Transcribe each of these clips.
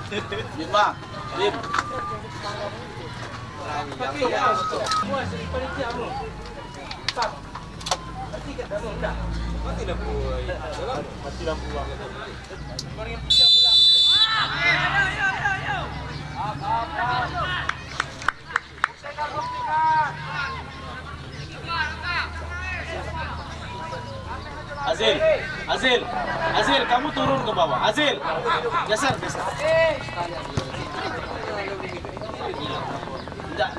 Lima. Lim. Azil, kamu turun ke bawah. Azil, geser. Tidak,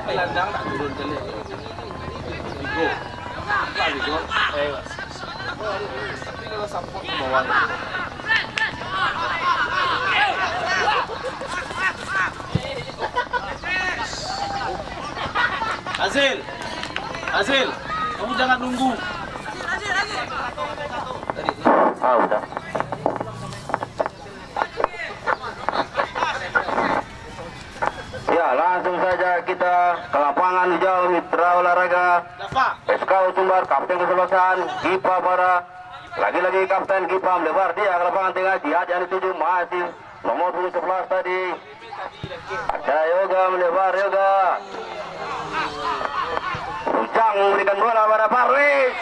pelandang tak turun kali. Bigo. Bigo. Tapi kalau support ke bawah. Azil, kamu jangan nunggu. Udah. Ya, langsung saja kita ke lapangan hijau Mitra Olahraga SKU Sumbar, Kapten Kesebelasan Gipa Bara. Lagi-lagi Kapten Gipa melebar dia ke lapangan tengah. Jihad yang dituju masih nomor 11 tadi. Ada Yoga melebar, Yoga. Ujang memberikan bola pada Parwis.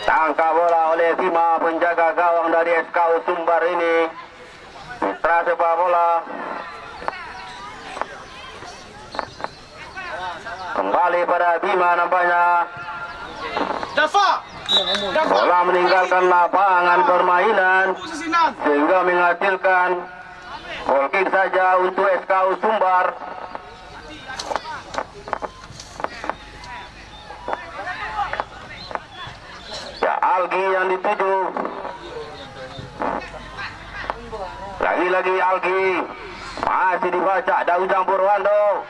Tangkap bola oleh Bima, penjaga gawang dari SKU Sumbar ini. Mitra sepak bola. Kembali pada Bima nampaknya. Bola meninggalkan lapangan permainan sehingga menghasilkan goal kick saja untuk SKU Sumbar. Ya, Algi yang dituju. Lagi-lagi Algi. Masih dibaca ada Ujang Purwando.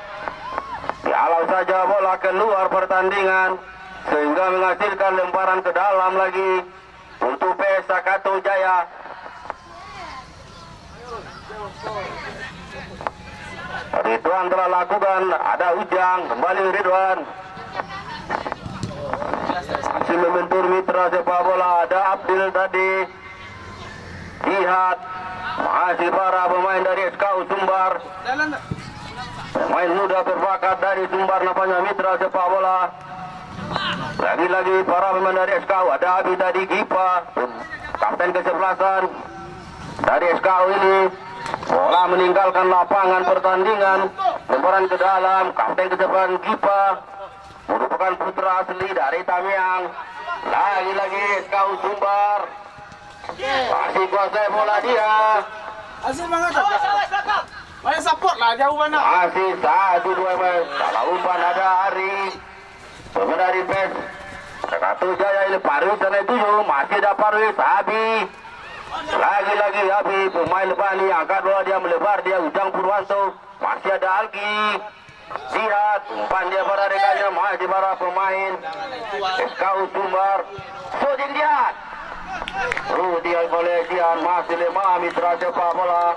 Dihalau saja bola keluar pertandingan sehingga menghasilkan lemparan ke dalam lagi untuk PS Sakato Jaya. Ridwan telah lakukan, ada Ujang, kembali Ridwan. Masih membentur Mitra sepak bola, ada Abdil tadi. Jihad, masih para pemain dari SKU Sumbar. Pemain muda berbakat dari Sumbar nampaknya Mitra sepak bola. Lagi-lagi para pemain dari SKU, ada Abi tadi, Gipa, Kapten Kesebelasan dari SKU ini. Bola meninggalkan lapangan pertandingan, lemparan ke dalam. Kapten Kesebelasan Gipa merupakan putra asli dari Tamiang. Lagi-lagi SKU Sumbar masih kuasai bola dia. Azil banget. Main support lah, jauh mana. Masih 1-2 men. Salah umpan ada Ari. Pemain dari PES Sakato Jaya ini Parwis sana itu masih ada Parwis. Abi. Lagi-lagi Abi, pemain lepas ini angkat bola, dia melebar, dia Ujang Purwanto. Masih ada Algi. Lihat umpan dia pada rekannya, masih para pemain SKU Sumbar. Sodin lihat. Rudi Al-Kolesian masih lemah Mitra sepak bola.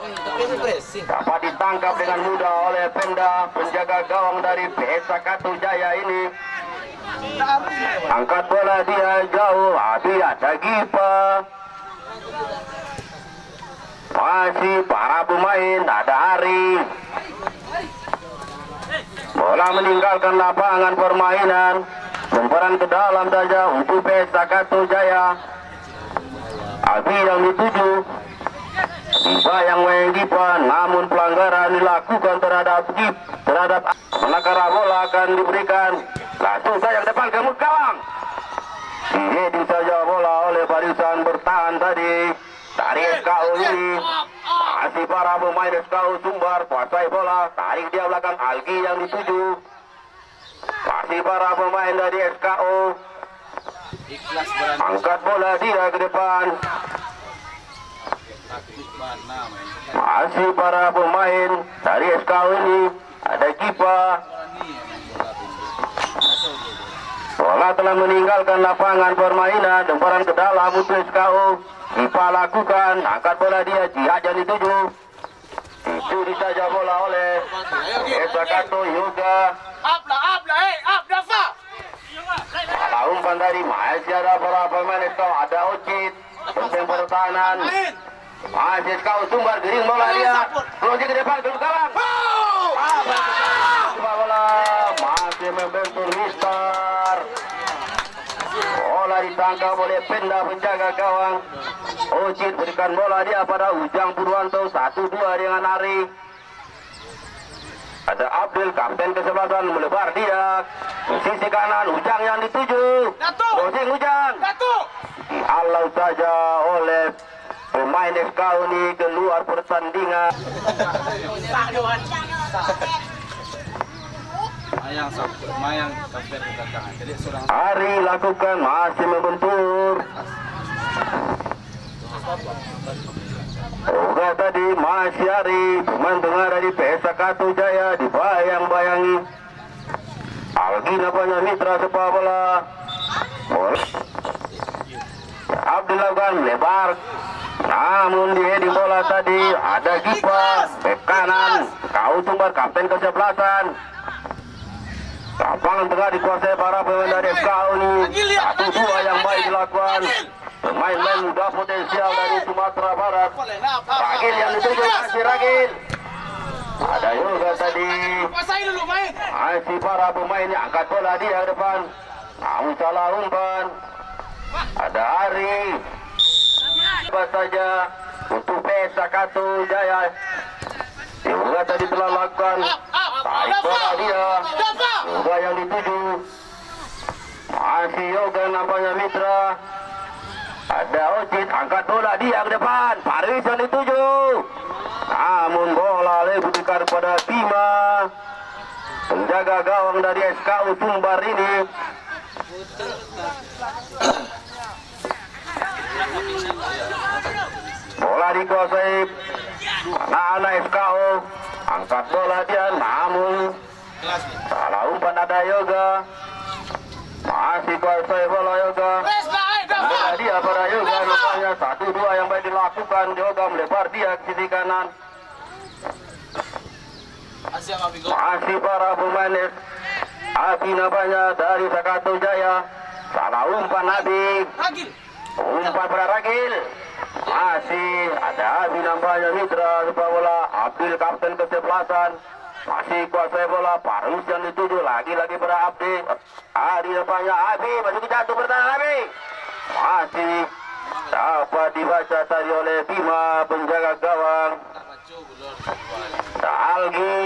Dapat ditangkap dengan mudah oleh Penda, penjaga gawang dari PS Sakato Jaya ini. Angkat bola dia jauh, Abi ada Gipa. Masih para pemain, ada Ari. Bola meninggalkan lapangan permainan, lemparan ke dalam saja untuk PS Sakato Jaya. Abi yang dituju, Gipa yang main Gipa, namun pelanggaran dilakukan terhadap manakala bola akan diberikan langsung saja ke depan ke gawang. Diheading saja bola oleh barisan bertahan tadi dari SKU ini. Masih para pemain SKU Sumbar kuasai bola, tarik dia belakang Algi yang dituju. Masih para pemain dari SKU. Angkat bola dia ke depan. Masih para pemain dari SKU ini, ada Gipa. Bola telah meninggalkan lapangan permainan, lemparan ke dalam untuk SKU. Gipa lakukan, angkat bola dia, Jihad yang dituju. Dicuri saja bola oleh Sakato Yoga. Up Dafa. Salah umpan tadi, masih ada para pemain SKU, ada Ocit, penting pertahanan. Masih kau Sumbar giring bola dia. Pelonjak ke depan ke gawang. Bola masih membentur Mister. Bola ditangkap oleh Penda penjaga gawang. Ocit berikan bola dia pada Ujang Purwanto 1-2 dengan Ari. Ada Abdul kapten kesebelasan melebar dia. Sisi kanan Ujang yang dituju. Crossing Ujang. Dihalau saja oleh pemain FK ini keluar pertandingan. Mayang sampai ke belakang. Jadi seorang Ari lakukan masih membentur. Oga tadi masih Ari pemain tengah dari PSA Katu Jaya dibayang-bayangi. Algi namanya mitra sepak bola. Abdul lakukan lebar. Namun di heading bola tadi ada Gipa bek kanan. Kau Sumbar kapten kesebelasan. Lapangan tengah dikuasai para pemain dari FKU ini. 1-2 yang baik dilakukan. Pemain-pemain muda potensial dari Sumatera Barat. Ragil yang dituju masih Ragil. Ada juga tadi. Masih para pemain yang angkat bola dia ke depan. Namun salah umpan. Ada Ari. Apa saja untuk PSA Katu Jaya. Juga tadi telah lakukan. Tarik bola dia. Juga yang dituju. Masih Yoga nampaknya mitra. Ada Ocit angkat bola dia ke depan. Paris yang dituju. Namun bola diberikan kepada Bima. Penjaga gawang dari SKU Sumbar ini. Bola dikuasai anak-anak FKU. Angkat bola dia namun salah umpan ada Yoga. Masih kuasai bola Yoga. Bola dia pada Yoga rupanya 1-2 yang baik dilakukan. Yoga melebar dia ke sisi kanan. Masih para pemain Abi namanya dari Sakatu Jaya. Salah umpan Abi. Umpan pada Ragil. Masih ada Abi namanya mitra sepak bola. Abdul kapten kesebelasan. Masih kuasai bola. Parus yang dituju lagi-lagi pada Abdi. Ari depannya Abi. Masih jatuh bertahan Abi. Masih dapat dibaca tadi oleh Bima penjaga gawang. Algi.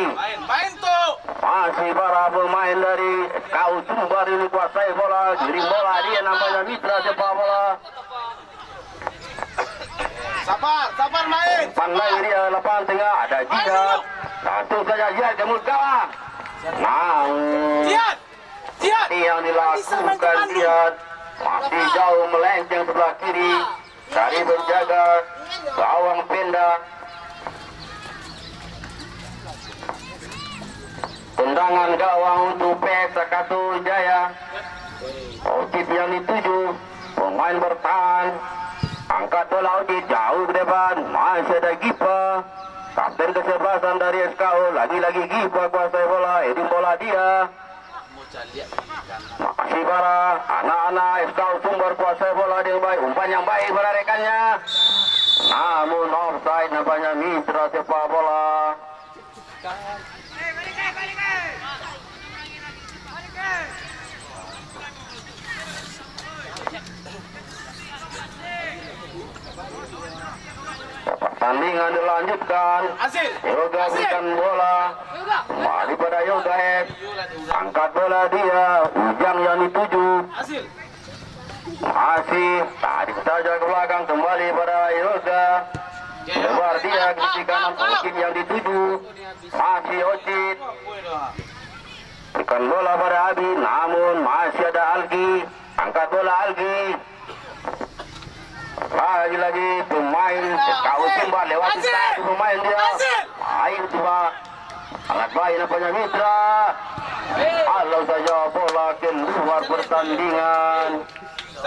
Masih para pemain dari SKU Sumbar ini kuasai bola. Giring bola dia namanya mitra sepak bola. Sabar main. Pandai dia lapangan tengah ada Jihad. Satu saja Jihad ke mulut gawang. Jihad. Yang dilakukan Jihad masih jauh melenceng sebelah kiri dari penjaga gawang Penda. Tendangan gawang untuk PSA Katu Jaya. Ocit yang dituju. Pemain bertahan. Angkat bola Ocit jauh ke depan. Masih ada Gipa. Kapten kesebelasan dari SKU. Lagi-lagi Gipa kuasai bola. Heading bola dia. Masih para anak-anak SKU Sumbar kuasai bola dengan baik. Umpan yang baik pada rekannya. Namun offside nampaknya mitra sepak bola. Pertandingan dilanjutkan. Yoga berikan bola. Kembali pada Yoga X. Angkat bola dia. Ujang yang dituju. Masih tarik saja ke belakang. Kembali pada Yoga. Lebar dia ke sisi kanan. Ocit yang dituju. Masih Ocit. Berikan bola pada Abi. Namun masih ada Algi. Angkat bola Algi. Lagi-lagi pemain SKU Sumbar lewat satu pemain dia. Main cuma sangat baik nampaknya mitra. Kalau saja bola keluar pertandingan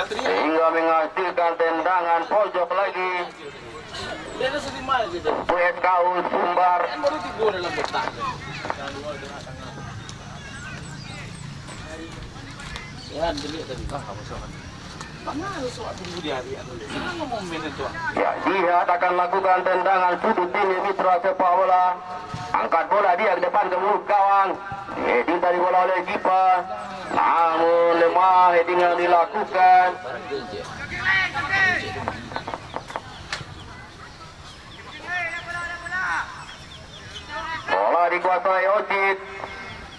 sehingga menghasilkan tendangan pojok lagi. SKU Sumbar. Ya, Jihad akan lakukan tendangan sudut ini mitra sepak bola. Angkat bola dia ke depan ke mulut gawang. Heading tadi bola oleh kiper. Namun lemah heading yang dilakukan. Bola dikuasai Ocit.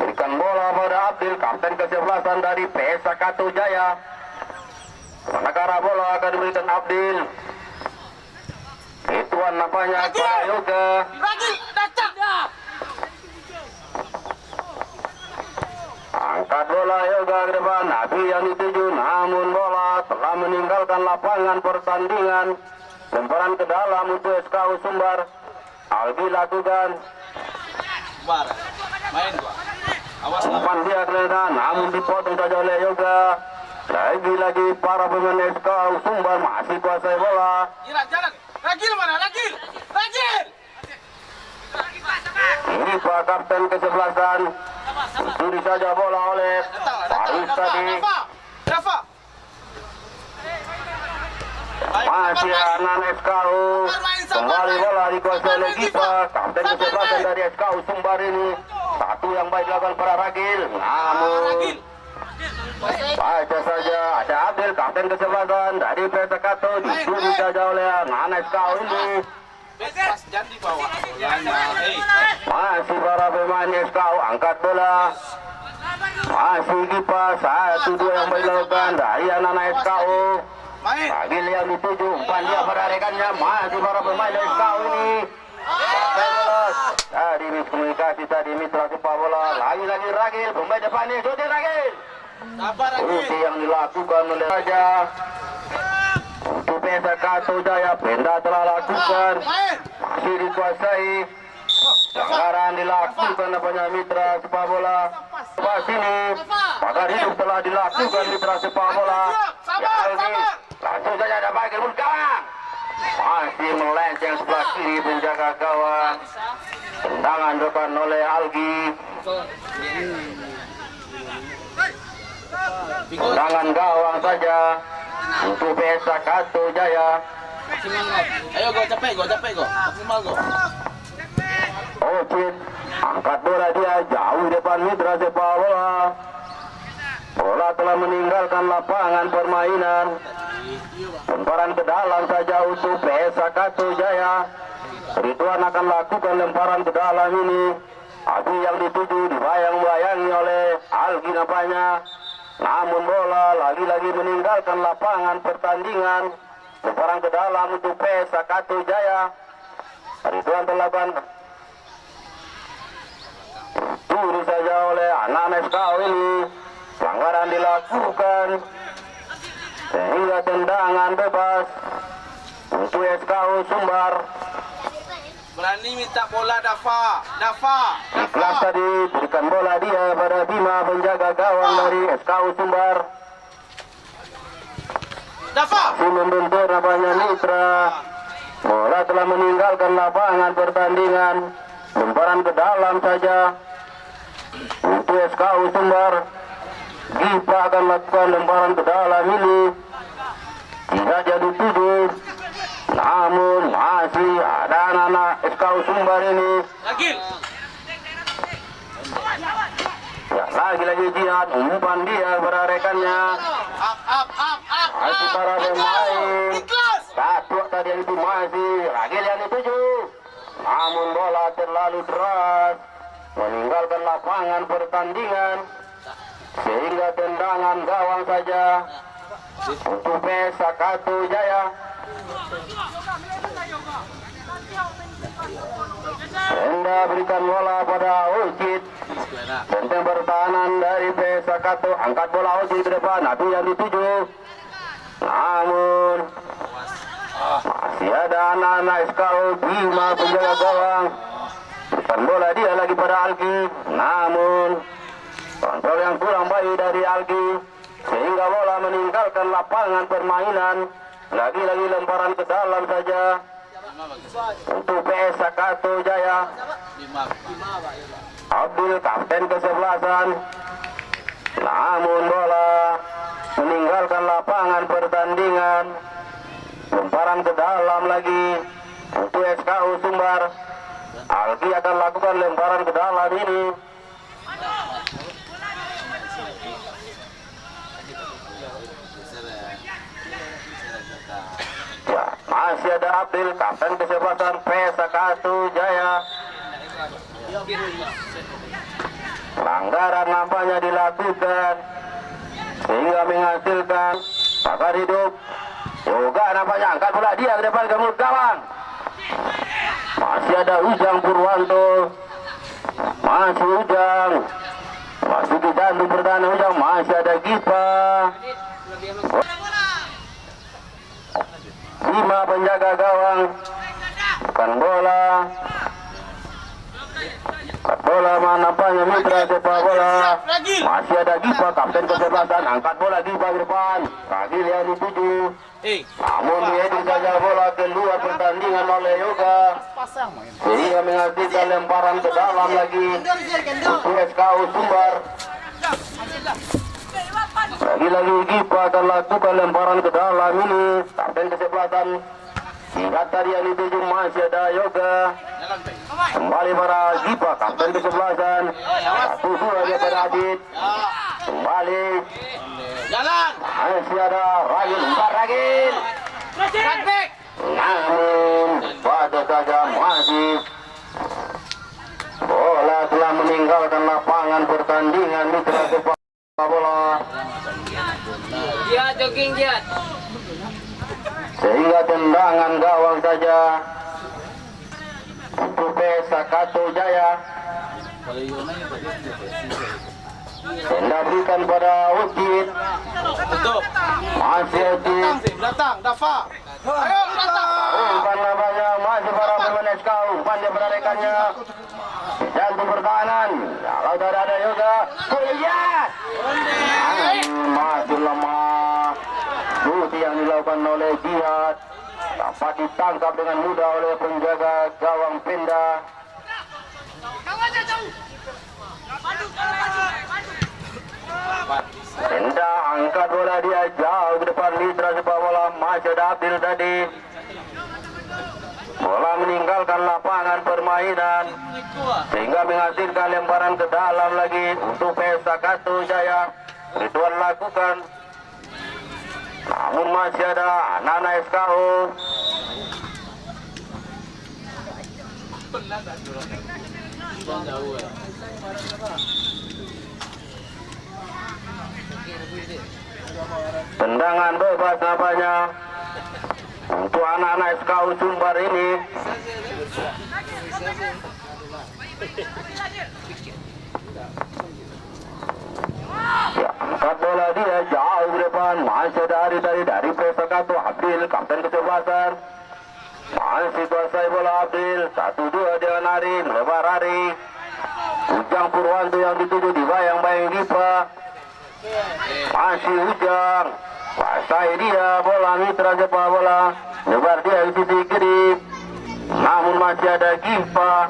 Berikan bola pada Abdil, kapten ke-11 dari PS Sakato Jaya. Manakala bola akan diberikan Abdil. Ituan nampaknya Yoga. Angkat bola Yoga ke depan. Nabi yang dituju, namun bola telah meninggalkan lapangan pertandingan. Lemparan ke dalam untuk SKU Sumbar. Albi lakukan. Main gua. Awas umpan dia kelihatan, namun dipotong saja oleh Yoga. Lagi-lagi para pemain SKU Sumbar masih kuasai bola. Jalan. Ragil mana? Ragil. Ini Pak kapten ke-11-an. Dicuri saja bola oleh Paris tadi. Dafa. Masih anak SKU. Kembali bola dikuasai oleh Gipa. Kapten ke-11-an dari SKU Sumbar ini. Satu yang baik dilakukan para Ragil. Namun baca saja ada Abdul, kapten ke-11 dari Pesakato. Dicuri saja oleh anak SKU ini. Jangan di bawah bolanya. Masih para pemain SKU angkat bola. Masih kipas 1-2 yang dilakukan dari anak SKU. Main. Ragil yang dituju, umpan dia pada rekannya. Masih para pemain SKU ini. Dari miskomunikasi tadi mitra sepak bola. Lagi-lagi Ragil, pemain depan ini shooting Ragil. Sabar Usi yang dilakukan oleh Raja. Untuk Pesakato Jaya, Penda telah lakukan. Masih dikuasai. Pelanggaran dilakukan namanya mitra sepak bola. Pas ini, pagar hidup telah dilakukan mitra sepak bola. Ya, langsung saja ada bagi gawang. Masih melenceng sebelah kiri penjaga gawang. Tendangan depan oleh Algi. Tendangan gawang saja untuk Pesakato Jaya. Ayo go capek go. Maksimal go. Ocit angkat bola dia jauh depan mitra sepak bola. Bola telah meninggalkan lapangan permainan. Lemparan ke dalam saja untuk Pesakato Jaya. Ridwan akan lakukan lemparan ke dalam ini. Abi yang dituju dibayang-bayangi oleh Algi nampaknya. Namun bola lagi-lagi meninggalkan lapangan pertandingan. Lemparan ke dalam untuk Pesakato Jaya. Ridwan terlakukan turi saja oleh anak SKU ini. Pelanggaran dilakukan sehingga tendangan bebas untuk SKU Sumbar. Berani minta bola Dafa. Ikhlas tadi berikan bola dia pada Bima penjaga gawang dari SKU Sumbar. Dafa. Si membentur namanya Mitra. Bola telah meninggalkan lapangan pertandingan. Lemparan ke dalam saja untuk SKU Sumbar. Gipa akan lakukan lemparan ke dalam ini. Tidak jadi tujuh. Namun masih ada anak-anak SKU Sumbar ini. Ragil. Ya, lagi-lagi Jihad umpan dia pada rekannya. Up. Masih para pemain. Satu tadi yang itu masih Ragil yang dituju. Namun bola terlalu deras meninggalkan lapangan pertandingan sehingga tendangan gawang saja untuk Pesakato Jaya. Penda berikan bola pada Ocit. Benteng pertahanan dari Pesakato angkat bola Ocit ke depan. Itu yang dituju. Namun masih ada anak-anak SKU Bima penjaga gawang. Berikan bola dia lagi pada Algi. Namun kontrol yang kurang baik dari Algi sehingga bola meninggalkan lapangan permainan. Lagi-lagi lemparan ke dalam saja untuk Pesakato Jaya. Abdul kapten ke-11. Namun bola meninggalkan lapangan pertandingan. Lemparan ke dalam lagi untuk SKU Sumbar. Algi akan lakukan lemparan ke dalam ini. Ya, masih ada Abdul, kapten kesebelasan Pesakatu Jaya. Pelanggaran nampaknya dilakukan sehingga menghasilkan pakar hidup. Juga nampaknya angkat bola dia ke depan ke mulut gawang. Masih ada Ujang Purwanto. Masih Ujang. Masih di jantung pertahanan Ujang. Masih ada Gipa. 5 penjaga gawang. Bukan bola. Bola nampaknya mitra sepak bola. Masih ada Gipa, kapten kesebelasan. Angkat bola Gipa ke depan. Ragil yang dituju. Namun diedit saja bola keluar pertandingan oleh Yoga. Sehingga menghasilkan lemparan ke dalam lagi untuk SKU Sumbar. Lagi-lagi Gipa akan lakukan lemparan ke dalam ini. Kapten kesebelasan. Hingga tadi yang dituju masih ada Yoga. Kembali para Gipa, kapten kesebelasan. 1-2 dia pada Adit. Kembali. Masih ada Ragil, Ragil. Namun pada saja masih bola telah meninggalkan lapangan pertandingan mitra sepak bola. Jihad jogging jihad. Sehingga tendangan gawang saja untuk Pesakatu Jaya. Tenda berikan pada Ucit. Masih Ucit. Datang, Dafa. Ayo datang. Umpan nampaknya masih para pemain SKU. Umpan dia beradakannya. Jantung pertahanan. Kalau tidak ada Yoga. Kuliah. Masih lemah. Duti yang dilakukan oleh Jihad dapat ditangkap dengan mudah oleh penjaga gawang Penda. Penda angkat bola dia jauh ke depan mitra sepak bola. Masih ada Abdul tadi. Bola meninggalkan lapangan permainan sehingga menghasilkan lemparan ke dalam lagi untuk Pesakatu Jaya. Ridwan lakukan. Namun masih ada anak-anak SKU. Tendangan bebas nampaknya untuk anak-anak SKU Sumbar ini. Ya, angkat bola dia jauh ke depan. Masih dari Pesakatu Abdil, kapten kesebelasan. Masih kuasai bola Abdil. 1-2 dengan Ari, melebar Ari. Ujang Purwanto yang dituju dibayang-bayang Gipa. Masih Ujang. Kuasai dia bola mitra sepak bola. Lebar dia di sisi kiri. Namun masih ada Gipa.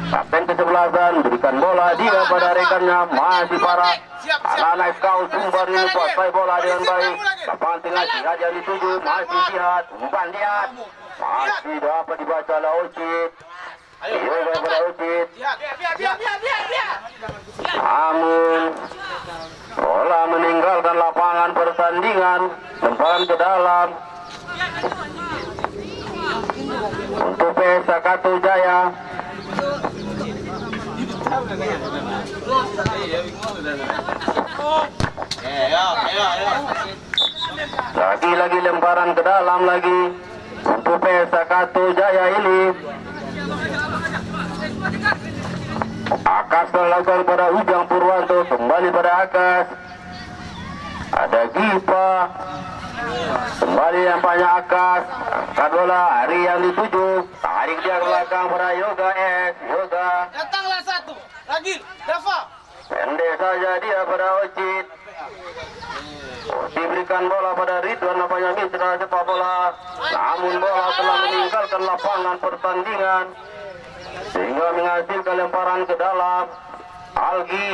Kapten kesebelasan berikan bola dia pada rekannya. Masih para anak-anak SKU Sumbar ini kuasai bola dengan baik. Lapangan tengah Jihad yang dituju. Masih Jihad. Umpan dia. Masih dapat dibaca oleh Ucit. Yoga pada Ucit. Namun bola meninggalkan lapangan pertandingan. Lemparan ke dalam untuk Pesakatu Jaya. Lagi-lagi lemparan ke dalam lagi untuk Pesakatu Jaya ini. Akas melakukan pada Ujang Purwanto. Kembali pada Akas. Ada Gipa. Kembali nampaknya Akas. Angkat bola Ari yang dituju. Tarik dia ke belakang pada Yoga S. Yoga. Datanglah satu. Lagi, Dafa. Pendek saja dia pada Ocit. Diberikan bola pada Ridwan nampaknya mitra sepak bola. Namun bola telah meninggalkan lapangan pertandingan sehingga menghasilkan lemparan ke dalam. Algi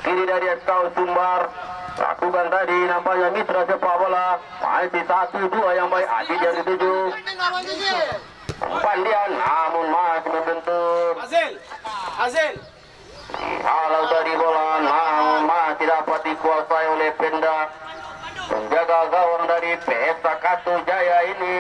kiri dari SKU Sumbar. lakukan tadi nampaknya mitra sepak bola masih 1-2 yang baik. Adit yang dituju umpan dia namun masih membentur. Azil. Kalau tadi bola namun masih dapat dikuasai oleh Penda. Penjaga gawang dari PS Sakatu Jaya ini.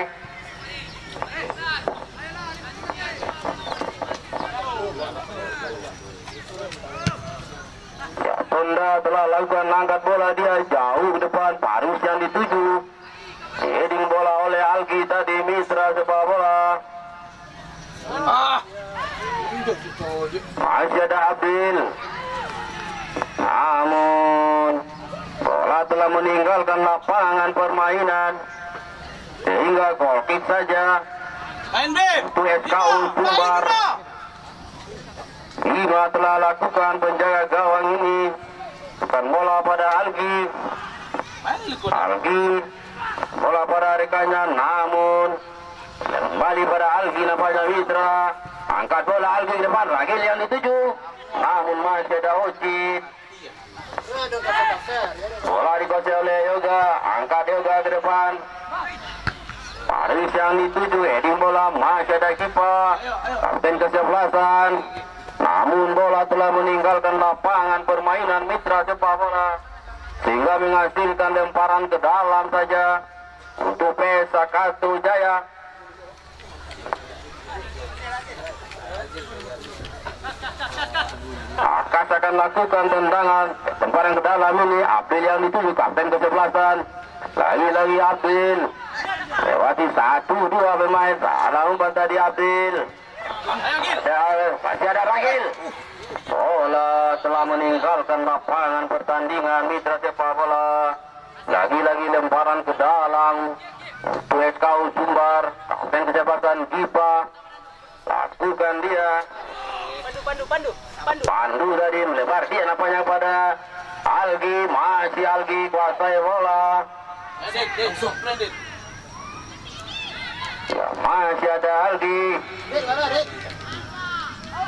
Ya, Penda telah lakukan angkat bola dia jauh ke depan. Parus yang dituju. Heading bola oleh Algi tadi mitra sepak bola. Masih ada Abdil. Namun bola telah meninggalkan lapangan permainan sehingga gol kick saja Main Bim. untuk SKU Sumbar. 5 telah lakukan penjaga gawang ini. Bukan bola pada Algi. Algi bola pada rekannya namun kembali pada Algi nampaknya mitra. Angkat bola Algi ke depan. Ragil yang dituju namun masih ada Ocit. Bola dikuasai oleh Yoga. Angkat Yoga ke depan. Paris yang dituju. Heading bola masih ada Kipa. Kapten kesebelasan. Namun bola telah meninggalkan lapangan permainan mitra sepak bola sehingga menghasilkan lemparan ke dalam saja untuk PS Sakatu Jaya. Akas akan lakukan tendangan lemparan ke dalam ini. Abdil yang dituju kapten kesebelasan. Lagi-lagi Abdil lewati 1-2 pemain. Salah umpan tadi Abdil. Masih ada Ragil. Bola telah meninggalkan lapangan pertandingan mitra sepak bola. Lagi-lagi lemparan ke dalam untuk SKU Sumbar. Kapten kesebelasan Gipa lakukan dia. Pandu tadi melebar dia nampaknya pada Algi. Masih Algi kuasai bola. Ya, masih ada Algi.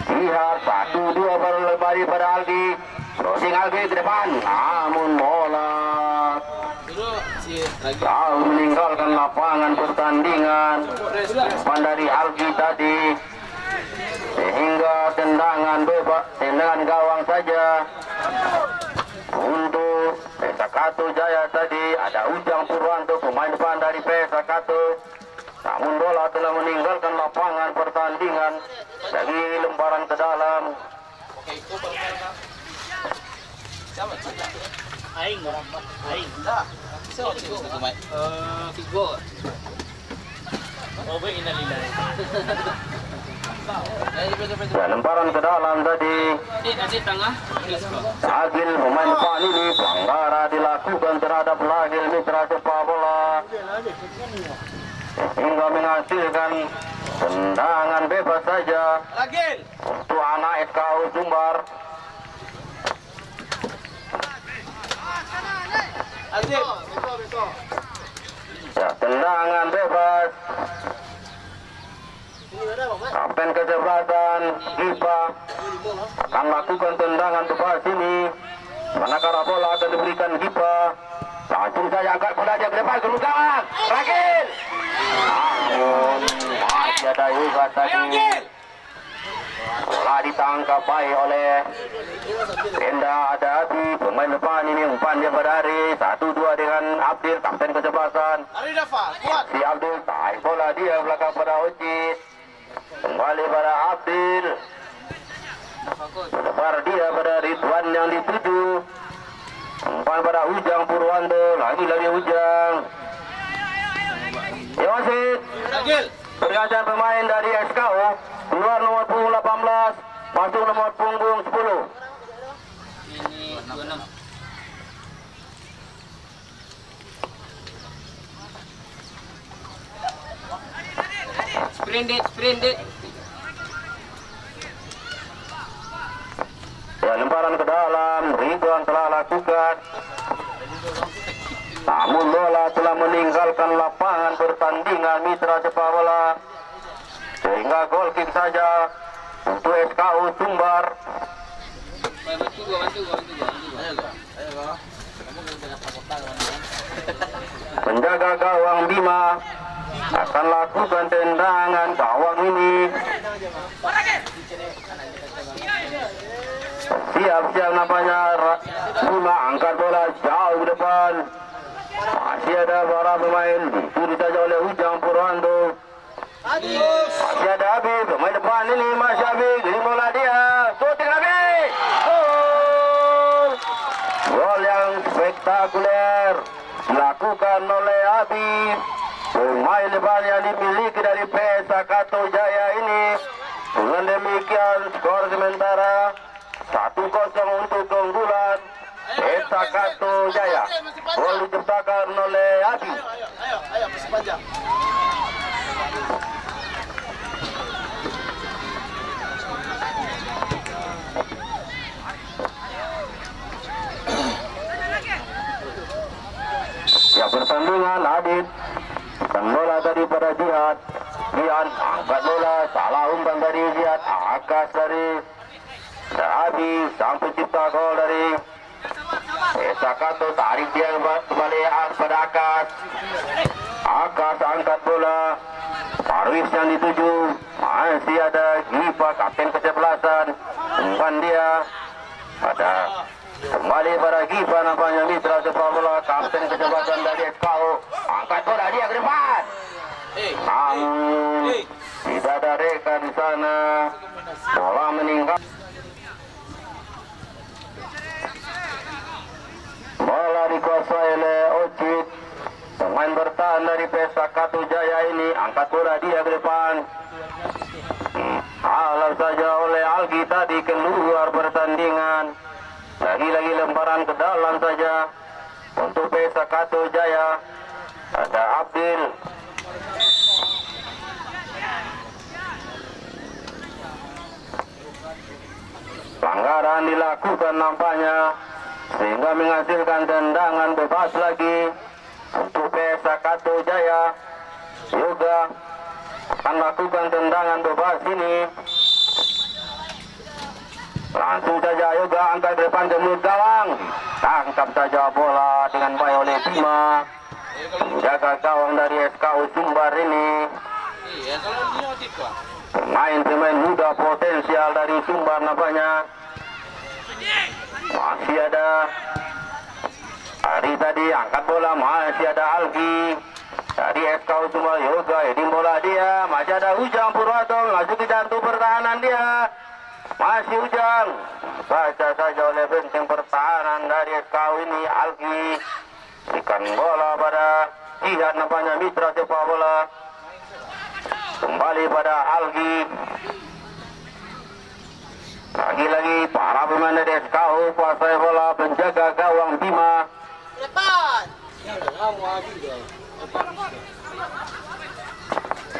Lihat 1-2 baru lembari pada Algi. Crossing Algi ke depan. Namun bola jauh meninggalkan lapangan pertandingan. Umpan dari Algi tadi sehingga tendangan bebas, tendangan gawang saja untuk Sakatu Jaya. Tadi ada Ujang Purwanto pemain depan dari Sakatu. Namun bola telah meninggalkan lapangan pertandingan. Lagi lemparan ke dalam. Ya, lemparan ke dalam tadi. Agil pemain depan ini pelanggaran dilakukan terhadap Lagil mitra sepak bola hingga menghasilkan tendangan bebas saja untuk anak SKU Sumbar. Ya, tendangan bebas. Kapten kesebelasan Gipa akan lakukan tendangan bebas ini. Manakala bola akan diberikan Gipa. Langsung saja angkat bola dia ke depan ke gawang. Ragil. Namun masih ada juga tadi. Bola ditangkap baik oleh Penda. Ada Abi pemain depan ini. Umpan dia pada Ari. 1-2 dengan Abdil kapten kesebelasan. Si Abdil tarik bola dia belakang pada Ocit. Kembali pada Abdil. Lebar dia pada Ridwan yang dituju. Umpan pada Ujang Purwanto. Lagi-lagi Ujang. Ya wasit. Pergantian pemain dari SKU. Keluar nomor punggung 18. Masuk nomor punggung 10. Ini 26. Sprint. Ya, lemparan ke dalam. Ridwan telah lakukan. Namun bola telah meninggalkan lapangan pertandingan mitra sepak bola sehingga gol kick saja untuk SKU Sumbar. Bantu gua. Penjaga gawang Bima akan lakukan tendangan gawang ini. Siap-siap nampaknya Bima angkat bola jauh ke depan. Masih ada para pemain dituju saja oleh Ujang Purwanto. Masih ada Habib, pemain depan ini masih Habib, ini bola dia, shooting Habib, gol yang spektakuler dilakukan oleh Habib, pemain depan yang dimiliki dari PS Sakato Jaya ini. Dengan demikian skor sementara 1-0 untuk keunggulan PS Sakato Jaya. Gol diciptakan oleh Habib. Ayo, masih panjang. Ya, pertandingan Adit bola tadi pada Jihad. Jihad angkat bola, salah umpan dari Jihad, Akas dari Abi sampai cipta gol dari Sakato, tarik dia kembali pada Akas. Akas angkat bola, Parwis yang dituju, masih ada Gipa kapten kesebelasan, umpan dia ada kembali pada Gipa nampaknya mitra sepak bola kapten kesebelasan dari SKO, angkat bola dia ke depan. Namun tidak ada rekan di sana, bola meninggal. Bola dikuasai oleh Ocit, pemain bertahan dari PS Sakato Jaya ini, angkat bola dia ke depan. Halau saja oleh Algi tadi keluar pertandingan. Lagi-lagi lemparan ke dalam saja untuk PS Sakato Jaya. Ada Abdil. Pelanggaran dilakukan nampaknya sehingga menghasilkan tendangan bebas lagi untuk PS Sakato Jaya. Juga akan lakukan tendangan bebas ini. Langsung saja Yoga angkat ke depan ke mulut gawang. Tangkap saja bola dengan baik oleh Bima. Jaga gawang dari SKU Sumbar ini. Pemain-pemain muda potensial dari Sumbar nampaknya. Masih ada Ari tadi angkat bola, masih ada Algi dari SKU Sumbar. Yoga heading bola dia, masih ada Ujang Purwanto masuk ke jantung pertahanan dia. Masih Ujang, baca saja oleh benteng pertahanan dari SKU ini. Algi berikan bola pada Jihad nampaknya mitra sepak bola. Kembali pada Algi. Lagi-lagi para pemain dari SKU kuasai bola, penjaga gawang Bima.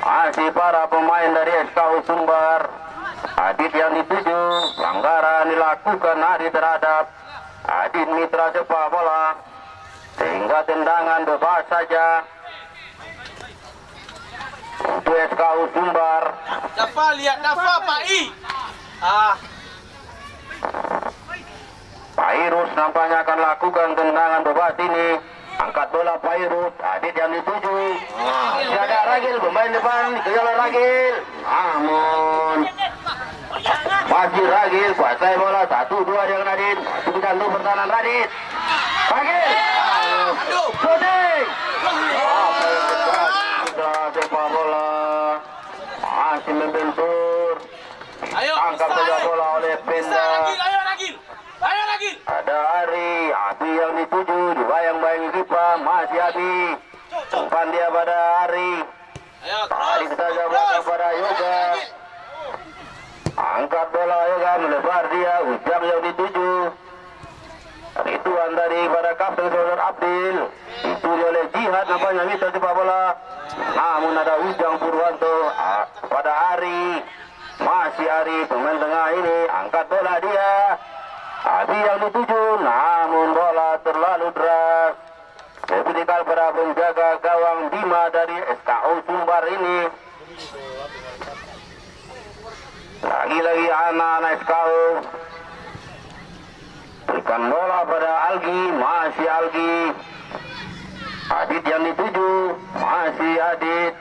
Masih para pemain dari SKU Sumbar. Adit yang dituju, pelanggaran dilakukan Adit terhadap Adit mitra sepak bola, sehingga tendangan bebas saja untuk SKU Sumbar. Dafa, lihat Dafa, Pak I. Pairus nampaknya akan lakukan tendangan bebas ini. Angkat bola Pairus, Adit yang dituju. Masih ada Ragil, pemain depan, dikejar oleh Ragil. Namun masih Ragil, kuasai bola, 1-2 dengan Adit. Masih digantung pertahanan Radit. Ragil, shooting. Apa yang terjadi? Sepak bola masih membentur. Ayo, Angkat saja bola oleh Penda. Ayo Ragil. Ada Ari, Abi yang dituju, dibayang-bayang Gipa, masih Abi. Umpan dia pada Ari. Tarik saja bola pada Yoga. Angkat bola Yoga, melebar dia, Ujang yang dituju. Rituan dari pada kapten Saudara Abdil. Dituju oleh Jihad nampaknya bisa sepak bola. Namun ada Ujang Purwanto pada Ari. Masih Ari, pemain tengah ini, angkat bola dia. Abi yang dituju, namun bola terlalu deras. Diberikan pada penjaga gawang Bima dari SKU Sumbar ini. Lagi-lagi anak-anak SKU. Berikan bola pada Algi, masih Algi. Adit yang dituju, masih Adit.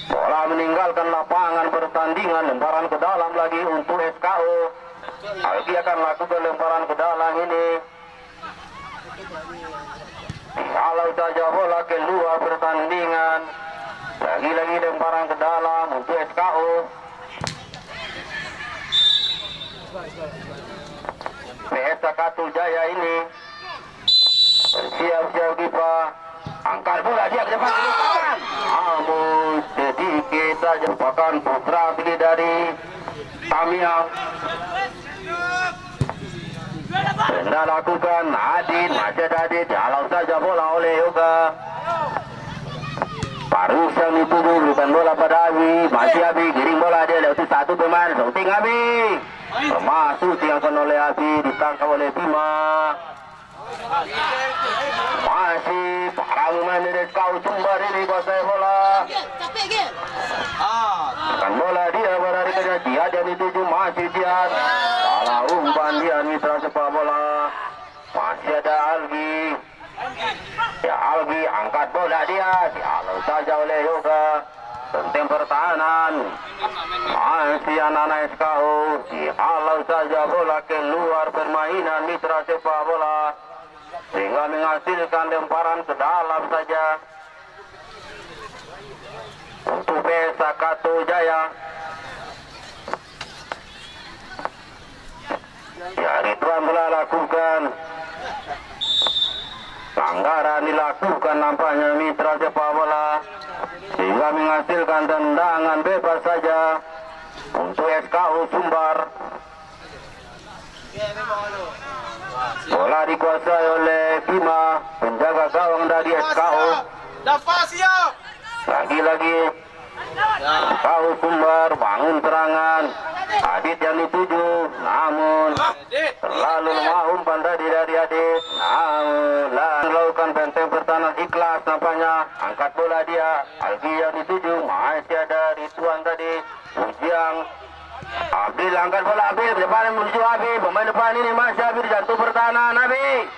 Bola meninggalkan lapangan pertandingan, lemparan ke dalam lagi untuk SKO. Algi akan lakukan lemparan ke dalam ini. Kalau saja bola keluar pertandingan, lagi-lagi lemparan ke dalam untuk SKO. PS Katu Jaya ini bersiap-siap Gipa, angkat bola dia ke depan, namun sedikit saja merupakan putra pilih dari Tamiang. Benda lakukan Adit, masih ada Adit, jalan saja bola oleh Yoga. Parus yang dituju, berikan bola pada Abi, masih Abi, giring bola dia lewati satu pemain, shooting Abi. Masuk yang oleh Abi, ditangkap oleh Bima. Masih para pemain dari kau Sumbar ini kuasai bola. Kan bola dia berlari ke Jihad yang dituju, masih Jihad. Salah umpan dia mitra sepak bola. Masih ada Algi. Ya Algi angkat bola dia, dihalau saja oleh Yoga. Penting pertahanan. Masih anak-anak SKO, dihalau saja bola keluar permainan mitra sepak bola, sehingga menghasilkan lemparan ke dalam saja untuk Pesa Katu Jaya. Ya, Ridwan bola lakukan pelanggaran, dilakukan nampaknya mitra sepak bola, sehingga menghasilkan tendangan bebas saja untuk SKO Sumbar. Bola dikuasai oleh Bima, penjaga gawang dari SKO. Dafa siap. Lagi-lagi SKO Sumbar bangun serangan. Adit yang dituju, namun terlalu lemah umpan tadi dari Adit. Namun melakukan benteng pertahanan ikhlas nampaknya. Angkat bola dia, Algi yang dituju, masih ada Ridwan tadi. Ujang Abil angkat bola, Abil depan menuju Abi, pemain depan ini masih Abi, jantung pertahanan Abi.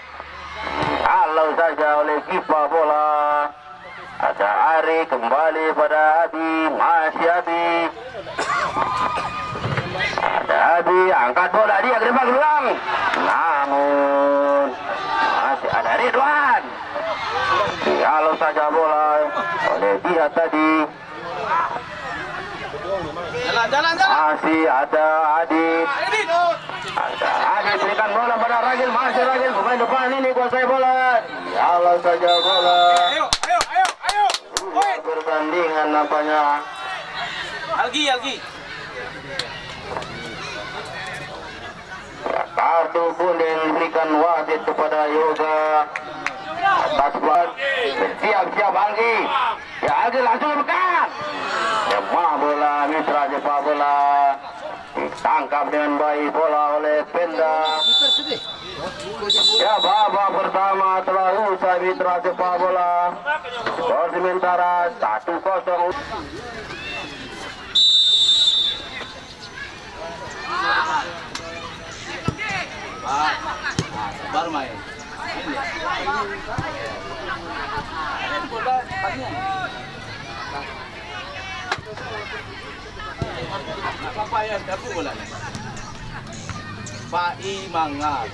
Kalau saja oleh kipa bola. Ada Ari kembali pada Abi, masih Abi. Ada Abi, angkat bola dia ke depan ulang. Namun masih ada Ridwan. Kalau saja bola oleh dia tadi. Jalan. Masih ada Adit. Ada Adit, berikan bola pada Ragil, masih Ragil, pemain depan ini kuasai bola. Kalau saja bola. Ayo. Pertandingan nampaknya. Algi. Ya, kartu kuning diberikan wasit kepada Yoga atas pelan. Siap Algi. Ya Algi langsung bukan. Lemah bola mitra sepak bola. Ditangkap dengan baik bola oleh Penda. Ya, babak pertama telah usai mitra sepak bola. Skor sementara 1-0. Baru main. Apa ya? Dapat bola. Pak Imangal.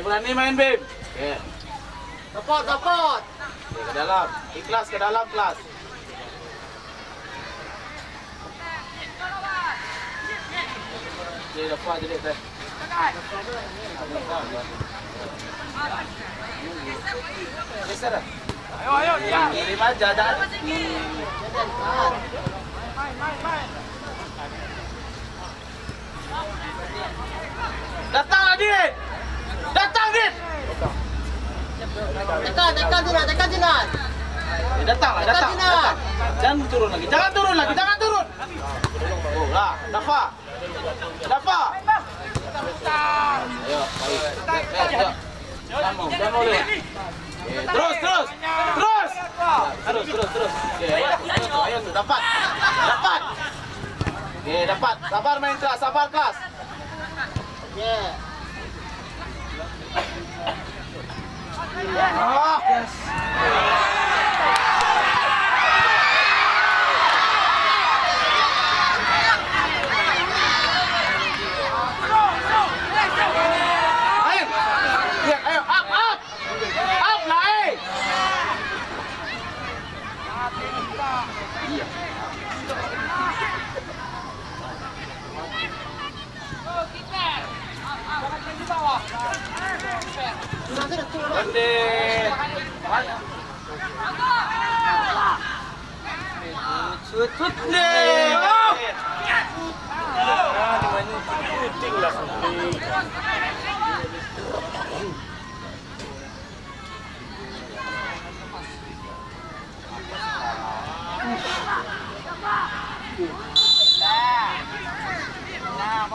Berani main Bim. Ya. Support. Ke dalam. Ikhlas ke dalam kelas. Jadi dapat jadi teh. Geser. Kirim aja, jangan. Datang Adit. Datang Adit. Tekan Jinan. Datang. Jangan turun lagi. Jangan turun. Oh, lah, Dafa. Ayo, baik. Jangan mau lihat. Terus. Ayo, dapat. Dapat. Sabar main kelas, sabar kelas. Ayo, up, naik. Sut deh.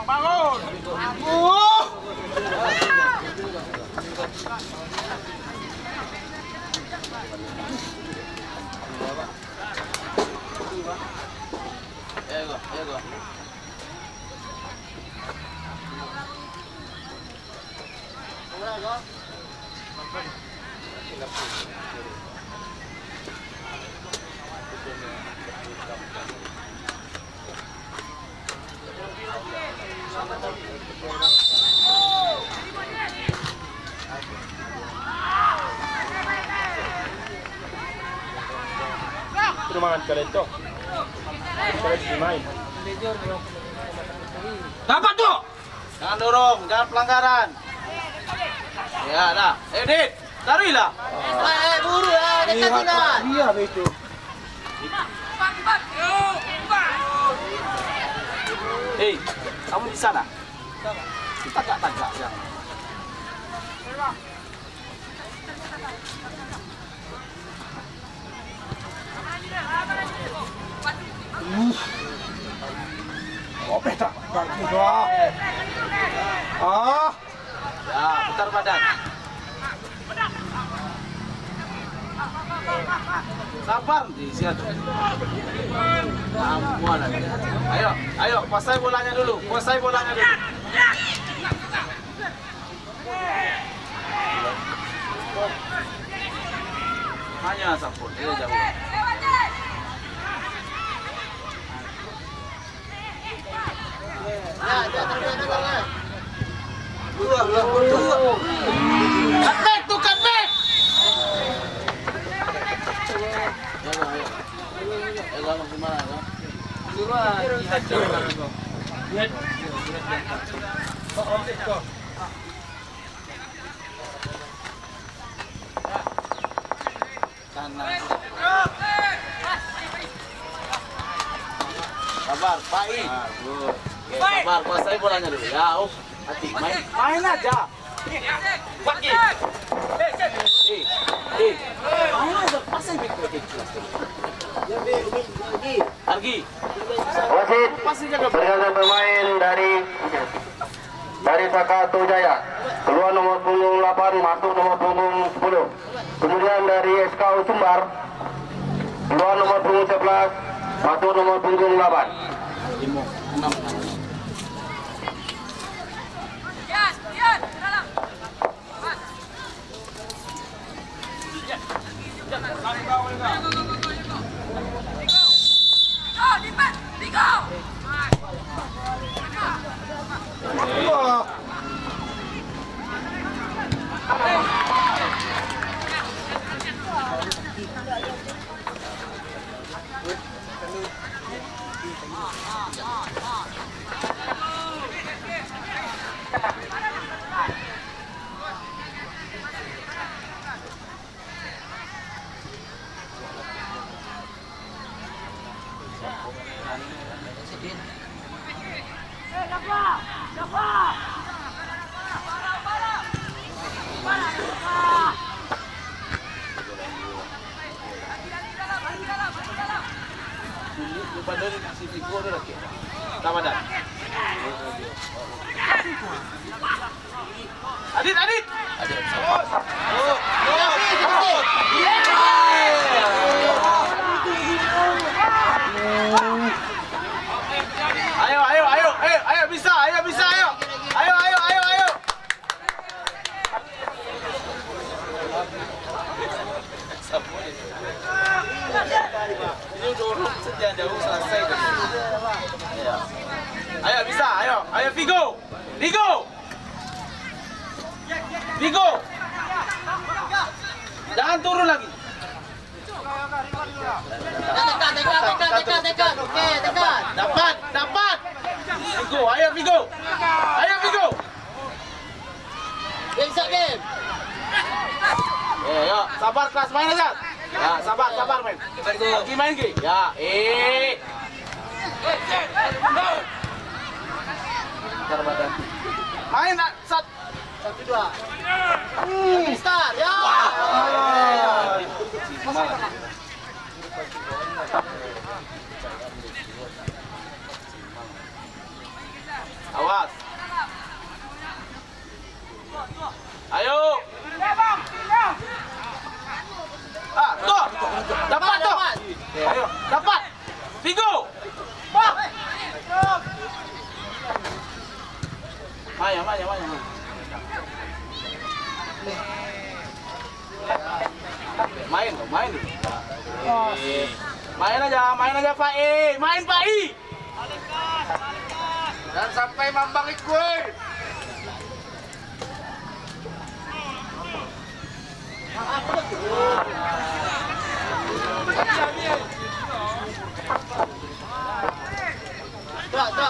Bangun. Ayo go. Rumangan ka rin to. Dapat tuh. Jangan dorong, jangan pelanggaran. Ya, dah. Edit, taruhlah. Buru dekat Jinan. Iya, begitu. Hei, kamu di sana. Kita tagak ya. Oke, tak. Ya, putar badan. Sabar di situ. Ayo, kuasai bolanya dulu. Hanya sapul, dia jauh. Jangan. Dua. Cut back. Ayo, gimana? Sabar, baik. Sabar, kuasai bolanya dulu. Ya, hati. Main aja. Pergi. Main aja, pasai baik. Pergi. Wasit berdasarkan pemain dari Sakatu Jaya, keluar nomor punggung 8 masuk nomor punggung 10. Kemudian dari SKU Sumbar, keluar nomor punggung 11 masuk nomor punggung 8. 6. Lupa dari si Vigo ada lagi. Ramadan. Adit. Ayo bisa, ayo. Ayo. Ini dorong sejak jauh selesai. Ya. Ayo bisa, ayo Vigo. Jangan turun lagi. Tekan. Oke, tekan. Dapat. Vigo, ayo Vigo. Game. Ya, sabar kelas main aja. Ya, sabar main. Lagi main Ki. Ya, Main 1-2. Start. Ya. Awas. Ayo. Tuh. Dapat tuh. Ayo, dapat. Vigo. Maya. Main. Main aja Pak I. Main Pak I. Dan sampai mambang gue.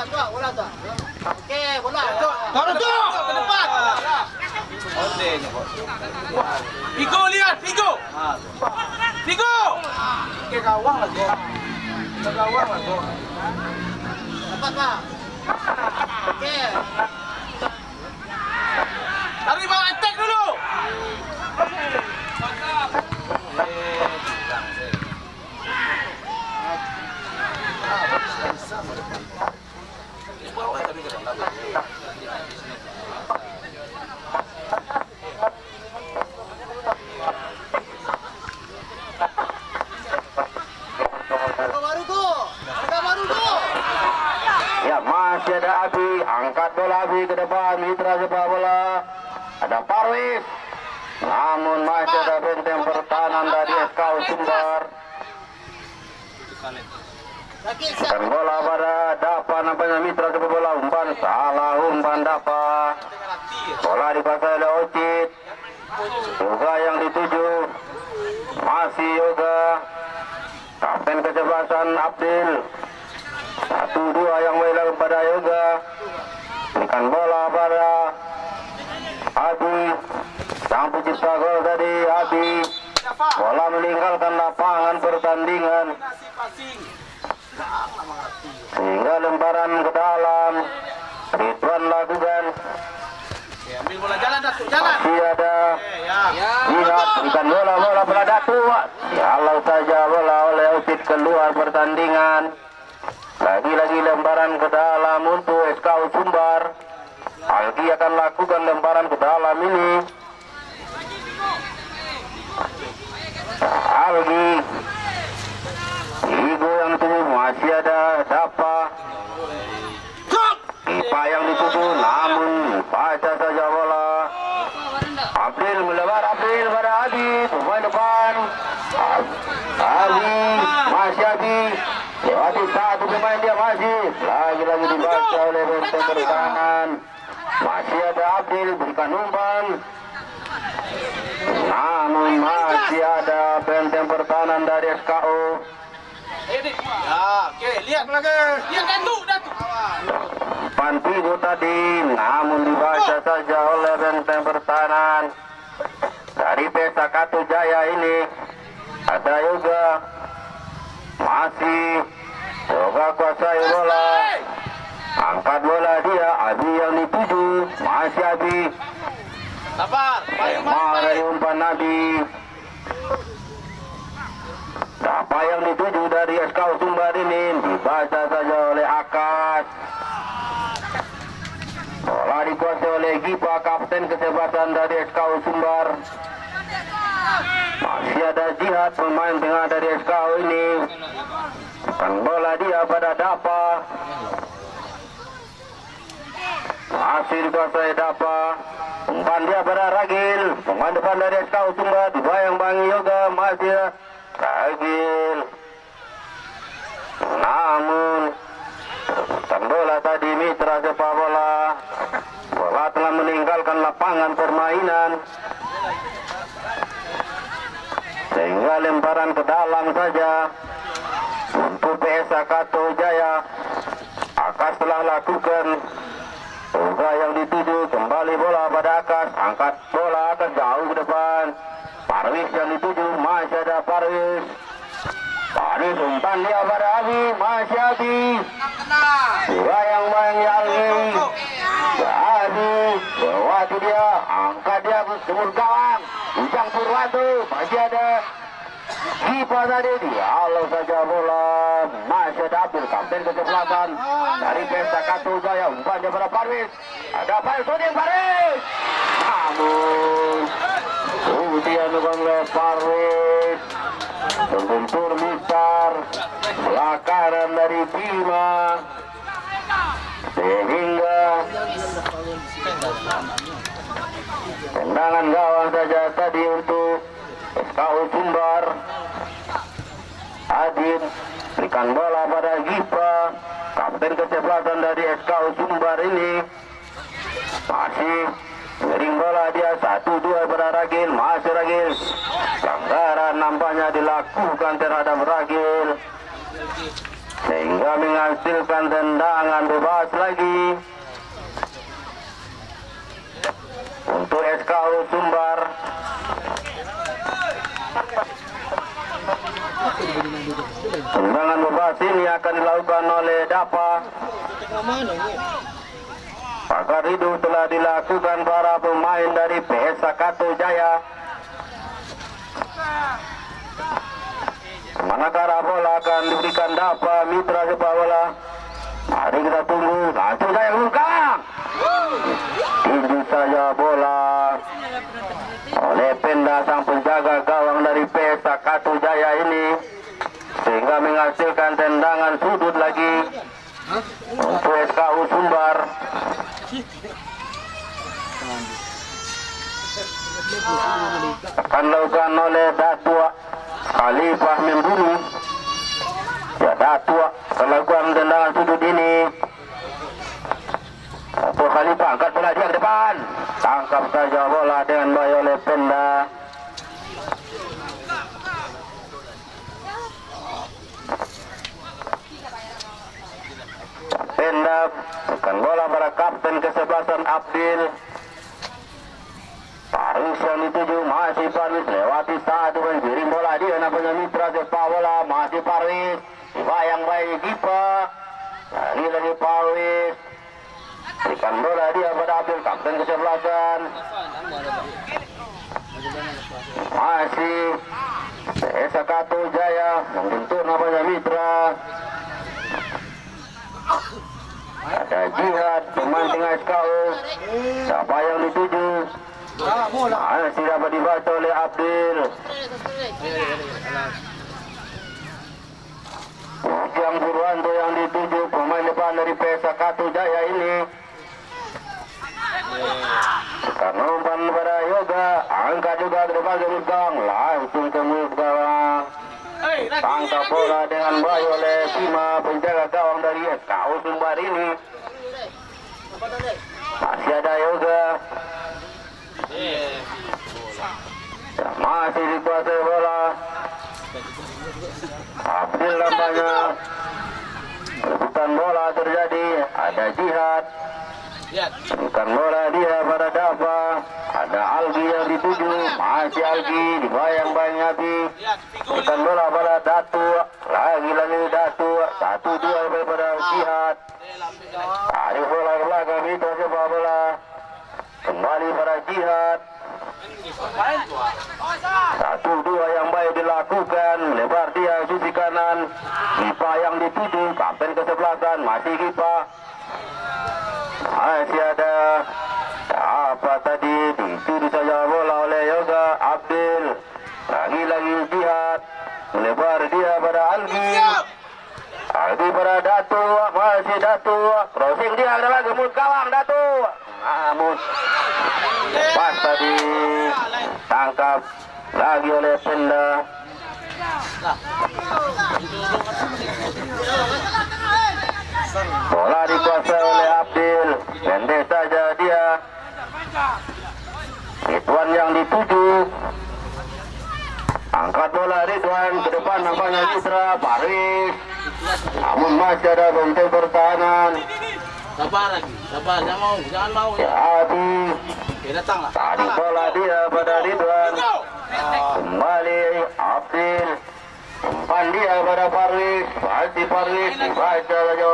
Tuh, bola tuh. Oke, bola. Taruh tuh ke depan. Vigo lihat, Vigo. Ke gawang lagi. Dapat, Pak. Oke. Taruh di bawah attack dulu. Ya, masih ada Abi, angkat bola Abi ke depan, Mitra sepak bola. Ada Parwis, namun masih ada benteng pertahanan dari SKU Sumbar. Dan bola pada Dapa, nampaknya Mitra sepak bola, umpan Dapa. Bola dikuasai oleh Ocit. Yoga yang dituju, masih Yoga. Kapten kesebelasan Abdil. 1-2 yang melalui pada Yoga. Berikan bola pada Abi. Sang pencipta gol tadi Abi. Bola meninggalkan lapangan pertandingan. Sehingga lemparan ke dalam. Ridwan lakukan. Ambil bola jalan. Masih ada. Lihat, berikan bola pada Datu. Kalau saja bola oleh Ocit keluar pertandingan. Lagi-lagi lemparan ke dalam untuk SKU Sumbar. Algi akan lakukan lemparan ke dalam ini. Algi. Ibu yang dituju, masih ada Dapa. Ipa yang dituju, namun baca saja bola. April melebar, pada Adi. Pemain depan. Adi, masih Adi. Lewati satu pemain dia masih. Lagi-lagi dibaca oleh benteng pertahanan. Masih ada Abdil, berikan umpan. Namun masih ada benteng pertahanan dari SKU. Ya, oke, lihat lagi. Lihat Datu. Umpan Vigo tadi, namun dibaca saja oleh benteng pertahanan dari Pesa Katu Jaya ini. Ada Yoga, masih Yoga kuasai bola. Angkat bola dia, Abi yang dituju, masih Abi. Sabar. Main Dari umpan Nabi. Apa yang dituju dari SKU Sumbar ini dibaca saja oleh Akas. Bola dikuasai oleh Gipa, kapten kesebelasan dari SKU Sumbar. Masih ada Jihad, pemain tengah dari SKU ini. Kan bola dia pada Dapa. Masih dikuasai Dapa. Umpan dia pada Ragil. Pemain depan dari SKU Sumbar. Dibayang-bangi Yoga. Masih Ragil. Namun rebutan bola tadi mitra sepak bola. Bola telah meninggalkan lapangan permainan. Sehingga lemparan ke dalam saja untuk PSA Kato Jaya. Akas telah lakukan. Bola yang dituju, kembali bola pada Akas. Angkat bola Akas jauh ke depan. Parwis yang dituju, masih ada Parwis. Parwis umpan dia pada Abi, masih Abi. Bayang-bayang Yalwi. Abi, lewati dia, angkat dia ke semur gawang. Ujang Purwanto, masih ada Gipa tadi, dihalau saja bola. Masih ada Abdul, kapten kesebelasan dari PSA Kato Jaya. Umpan dia pada Parwis. Ada Parwis, Odin Parwis. Namun kemudian oleh Parwis terbentur besar pelakaran dari Bima, sehingga tendangan gawang saja tadi untuk SKU Sumbar. Adit berikan bola pada Gipa, kapten kesebelasan dari SKU Sumbar ini. Masih bering bola dia 1-2 pada Ragil, masih Ragil. Pelanggaran nampaknya dilakukan terhadap Ragil sehingga menghasilkan tendangan bebas lagi untuk SKU Sumbar. Tendangan bebas ini akan dilakukan oleh Dapa. Pagar hidup telah dilakukan para pemain dari PSA Kato Jaya. Manakala bola akan diberikan Dapa, mitra sepak bola. Mari kita tunggu. Langsung saya buka. Tinju saja bola oleh Penda, sang penjaga gawang dari PSA Kato Jaya ini, sehingga menghasilkan tendangan sudut lagi untuk SKU Sumbar. Akan dilakukan oleh Datua Khalifah membunuh. Ya, Datua melakukan tendangan sudut ini. Datua Khalifah angkat bola dia ke depan. Tangkap saja bola dengan baik oleh Penda. Penda bukan bola pada kapten kesebelasan Abdil. Parwis yang dituju, masih Parwis lewati satu mengirim bola dia namanya mitra sepak bola, masih Parwis. Bayang-bayang Gipa, lagi Parwis. Berikan bola dia pada Abdil, kapten kesebelasan. Masih PSA Kato Jaya membentur namanya mitra. Ada Jihad, pemain tengah SKU. Siapa yang dituju? Masih dapat dibaca oleh Abdil. Ujang Purwanto yang dituju, pemain depan dari PSA Kato Jaya ini. Karena umpan pada Yoga, angkat juga ke depan ke gawang, langsung ke gawang. Tangkap bola dengan baik oleh Bima, penjaga gawang dari SKU Sumbar ini. Masih ada Yoga. Ya, masih dikuasai bola. Abdil nampaknya. Rebutan bola terjadi. Ada Jihad. Bukan bola dia pada Dapa. Ada Albi yang dituju masih Algi dibayang-bayang Abi. Lihat, Figo Bukan bola pada Datu, lagi Datu, 1-2 daripada Jihad. Tarik bola ke belakang itu sepak bola. Kembali pada Jihad. main tuh. 1-2 yang baik dilakukan. Lebar dia sisi kanan. Gipa yang dituju, kapten kesebelasan masih Gipa. Masih ada apa tadi dituju saja bola oleh Yoga Abdul. Lagi Jihad. Melebar dia pada Algi. Algi pada Datu, masih Datu. Crossing dia adalah gemut gawang Datu. Namun pas tadi tangkap lagi oleh Penda. Bola dikuasai oleh Abdul. Pendek saja dia. Ridwan yang dituju. Angkat bola Ridwan ke depan nampaknya Citra Paris. Namun masih ada benteng pertahanan. Sabar lagi, sabar, jangan mau. Ya Abi. Oke, datanglah. Tadi bola dia pada Ridwan. Kembali Abdul. Umpan dia pada Paris. Masih Paris dibaca saja.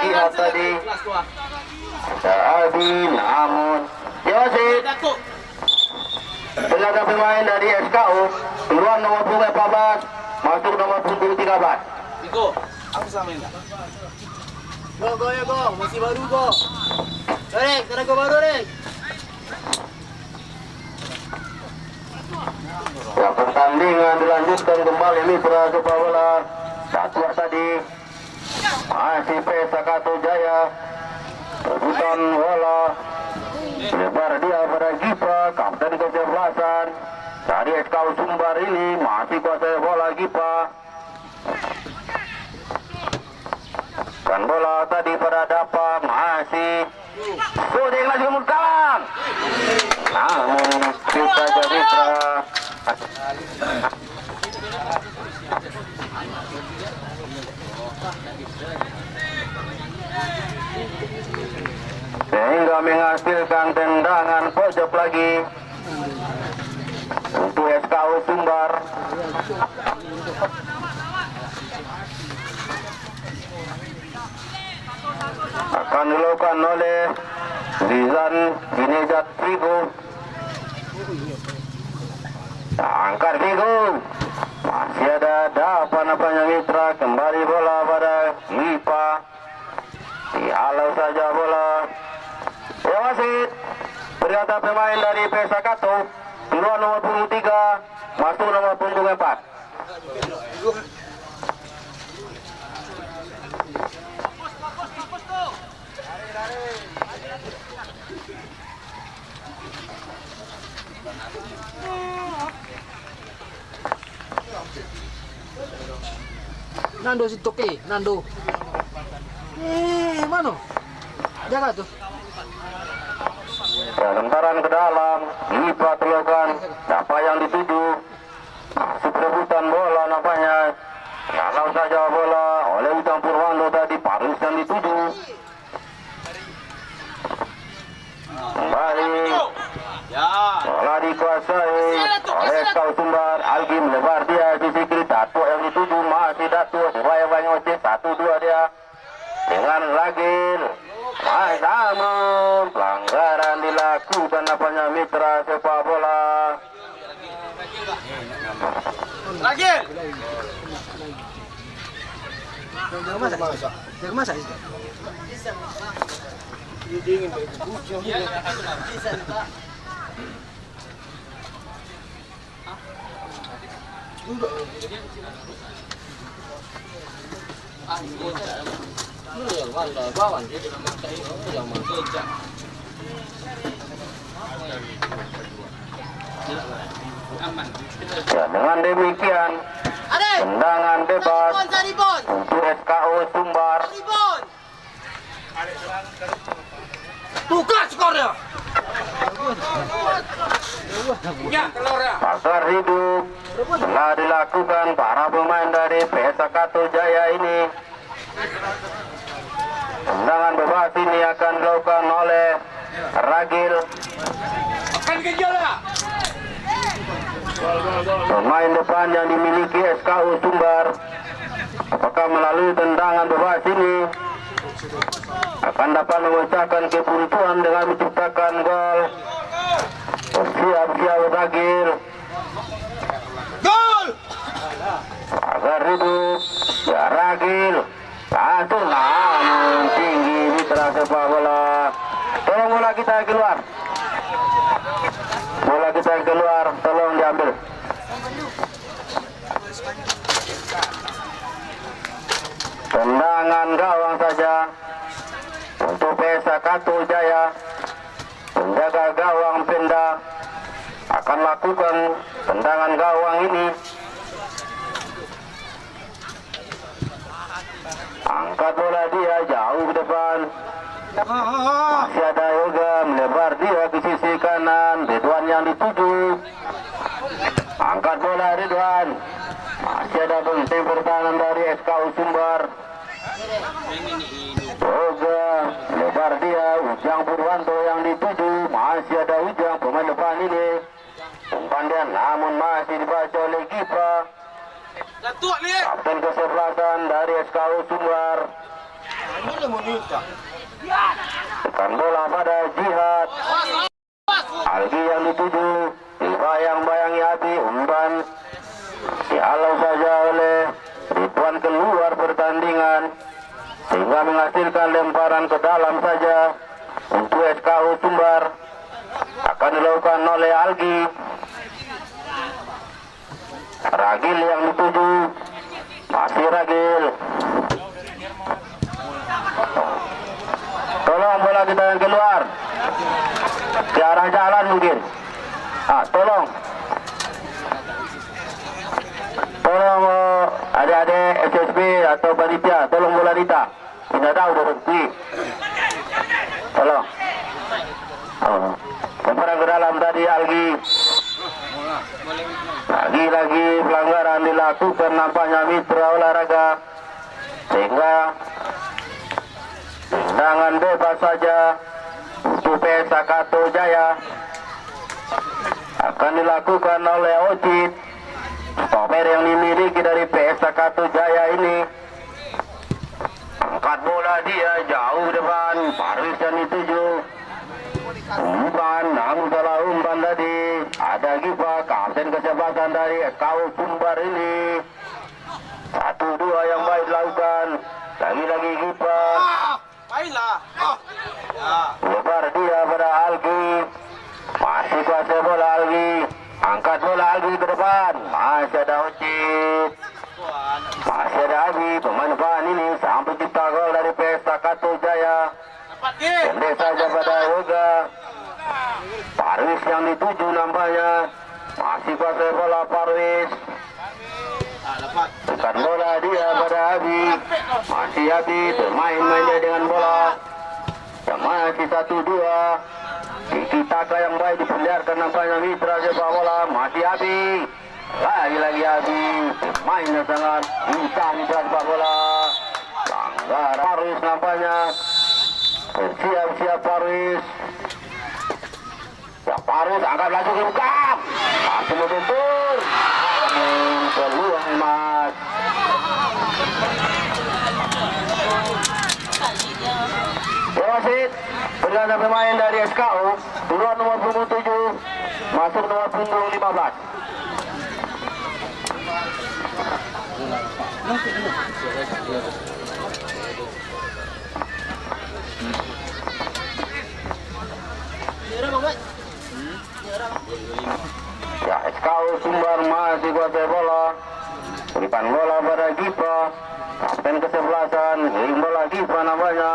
Lihat tadi. Ya Abi namun ya wasit. Tenaga pemain dari SKU keluar nomor punggung 14 masuk nomor punggung 13. Figo, aku sama ini. Go, ya go. Masih baru go. Rek, tenaga baru Rek. Ya pertandingan dilanjutkan kembali Mitra sepak bola. Satu tadi masih Pesa Kato Jaya. Rebutan bola. Lebar dia pada Gipa, kapten kesebelasan. Dari SKU Sumbar ini masih kuasai bola Gipa. Dan bola tadi pada Dapa masih shooting lagi umur kalang. Namun kita jadi sehingga menghasilkan tendangan pojok lagi untuk SKU Sumbar. Akan dilakukan oleh Rizan Binejat Figo. Angkat Figo. Masih ada dapan apanya Mitra. Kembali bola pada Mipa. Dihalau saja bola. Ya wasit. Ternyata pemain dari Pesa Kato. Keluar nomor punggung 3. Masuk nomor punggung 4. Nando si Toke, Nando. Mana? Jaga tuh. Lentaran ke dalam, Gipa telokan, siapa yang dituju? Masuk rebutan bola nampaknya. Kalau saja bola oleh Ujang Purwanto tadi, Paris yang dituju. Kembali, bola dikuasai oleh SKU Sumbar. Algi melebar dia sisi kiri, Datu yang dituju, masih Datu. Bayang-bayang ojek, 1-2 dia. Dengan lagi. Namun pelanggaran dilakukan apanya Mitra sepak bola. Lagi. Jangan masak. Ya, dengan demikian tendangan bebas untuk SKU Sumbar. Buka skornya. Pasar hidup telah dilakukan para pemain dari Pesa Kato Jaya ini. Tendangan bebas ini akan dilakukan oleh Ragil. Akan ke jala. Pemain depan yang dimiliki SKU Sumbar, apakah melalui tendangan bebas ini akan dapat memecahkan kebuntuan dengan menciptakan gol? Siap-siap Ragil. Gol! Agar hidup ya Ragil. Langsung namun tinggi mitra sepak bola. Tolong bola kita keluar. Bola kita keluar, tolong diambil. Tendangan gawang saja untuk PSA Katu Jaya. Penjaga gawang Penda akan lakukan tendangan gawang ini. Angkat bola dia jauh ke depan. Masih ada Yoga melebar dia ke sisi kanan. Ridwan yang dituju. Angkat bola Ridwan. Masih ada penting pertahanan dari SKU Sumbar. Yoga melebar dia. Ujang Purwanto yang dituju. Masih ada Ujang pemain depan ini. Umpan dia namun masih dibaca oleh Gipa. Kapten kesebelasan dari SKU Sumbar. Tekan bola pada Jihad. Algi yang dituju. Dibayang-bayangi Abi. Umpan dihalau saja oleh Ridwan keluar pertandingan sehingga menghasilkan lemparan ke dalam saja untuk SKU Sumbar. Akan dilakukan oleh Algi. Ragil yang dituju. Masih Ragil. Tolong bola kita yang keluar ke arah jalan mungkin. Tolong adik-adik SSB atau panitia, tolong bola Dita. Tidak tahu berhenti. Tolong. Lemparan ke dalam tadi Algi. Lagi-lagi pelanggaran dilakukan nampaknya mitra olahraga sehingga tendangan bebas saja untuk PSA Katu Jaya akan dilakukan oleh Ocit. Stopper yang dimiliki dari PSA Katu Jaya ini. Angkat bola dia jauh depan. Paris yang dituju. Umpan, namun salah umpan tadi. Ada Gipa, kapten kesebelasan dari SKU Sumbar ini. 1-2 yang baik dilakukan. Lagi-lagi Gipa. Lebar dia pada Algi. Masih kuasa bola Algi. Angkat bola Algi ke depan. Masih ada Ocit. Masih ada Abi. Pemain depan ini sampai cipta gol dari PSA Katu Jaya. Pendek saja pada Yoga. Parwis yang dituju nampaknya. Masih kuasa bola Parwis. Tekan bola dia pada Abi. Masih Abi bermain-main dia dengan bola. Yang masih 1-2. Tiki taka yang baik diperlihatkan nampaknya mitra sepak bola. Masih Abi. Lagi-lagi Abi. Mainnya sangat bisa mitra sepak bola. Langgar Parwis nampaknya. Bersiap-siap Parwis. Ya Parwis angkat laju ke belakang. Masih membentur. Peluang emas. Wasit bergantian pemain dari SKU. Turun nomor punggung 7. Masuk nomor punggung 15. Ya, SKU Sumbar masih kuasai bola. Berikan bola pada Gipa. Kapten kesebelasan. Giring bola Gipa namanya.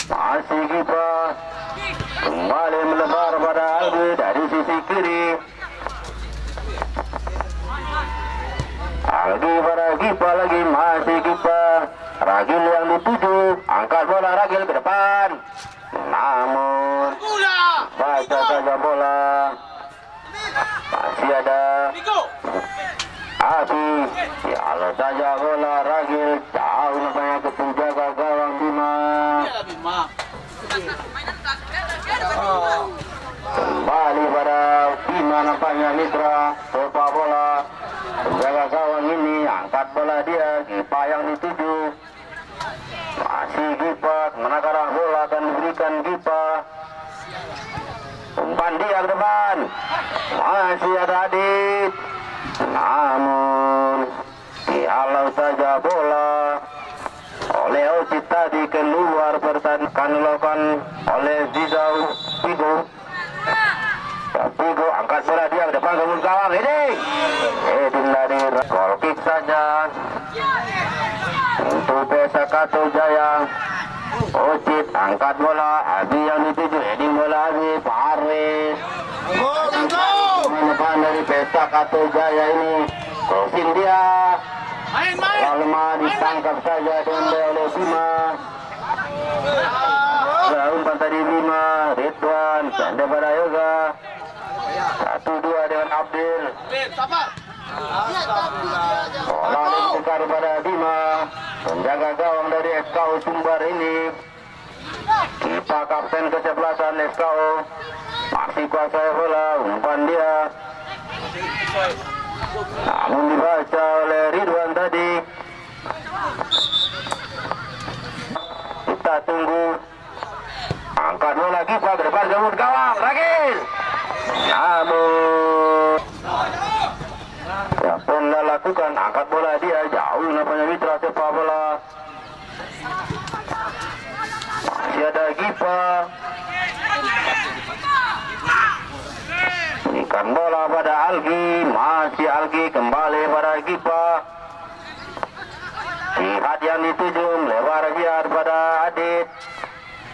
Masih Gipa. Kembali melebar pada Algi dari sisi kiri. Algi pada Gipa lagi. Masih Gipa. Ragil yang dituju. Angkat bola Ragil ke depan. Namun baca saja bola. Masih ada Abi. Kalau saja bola Ragil jauh nampaknya ke penjaga gawang Bima. Kembali pada Bima. nampaknya Mitra sepak bola. Penjaga gawang ini angkat bola dia, Gipa yang dituju. Masih Gipa, menakar bola akan diberikan Gipa. Umpan dia ke depan. Masih ada Adit. Namun dihalau saja bola oleh Ocit tadi keluar pertandingan dilakukan oleh Zizau Pigo. Pigo angkat bola dia ke depan ke gawang ini. Heading dari goal kick saja untuk Pesakato Jaya. Ocit angkat bola, Abi yang dituju, heading bola Abi, Parwis. Depan dari Pesakato Jaya ini, crossing dia. Lemah ditangkap saja oleh Bima. Umpan tadi Bima, Ridwan, pendek pada Yoga. 1-2 dengan Abdul. Bola ditukar pada Bima. Penjaga gawang dari SKU Sumbar ini. Kipa kapten kesebelasan SKU. Masih kuasai bola, umpan dia. Namun dibaca oleh Ridwan tadi. Kita tunggu. Angkat bola Gipa ke depan jemput gawang lagi. Namun ya Ponda lakukan, angkat bola dia jauh nampaknya Mitra sepak bola. Masih ada Gipa. Berikan bola pada Algi, masih Algi kembali pada Gipa. Jihad yang dituju melewar Jihad pada Adit.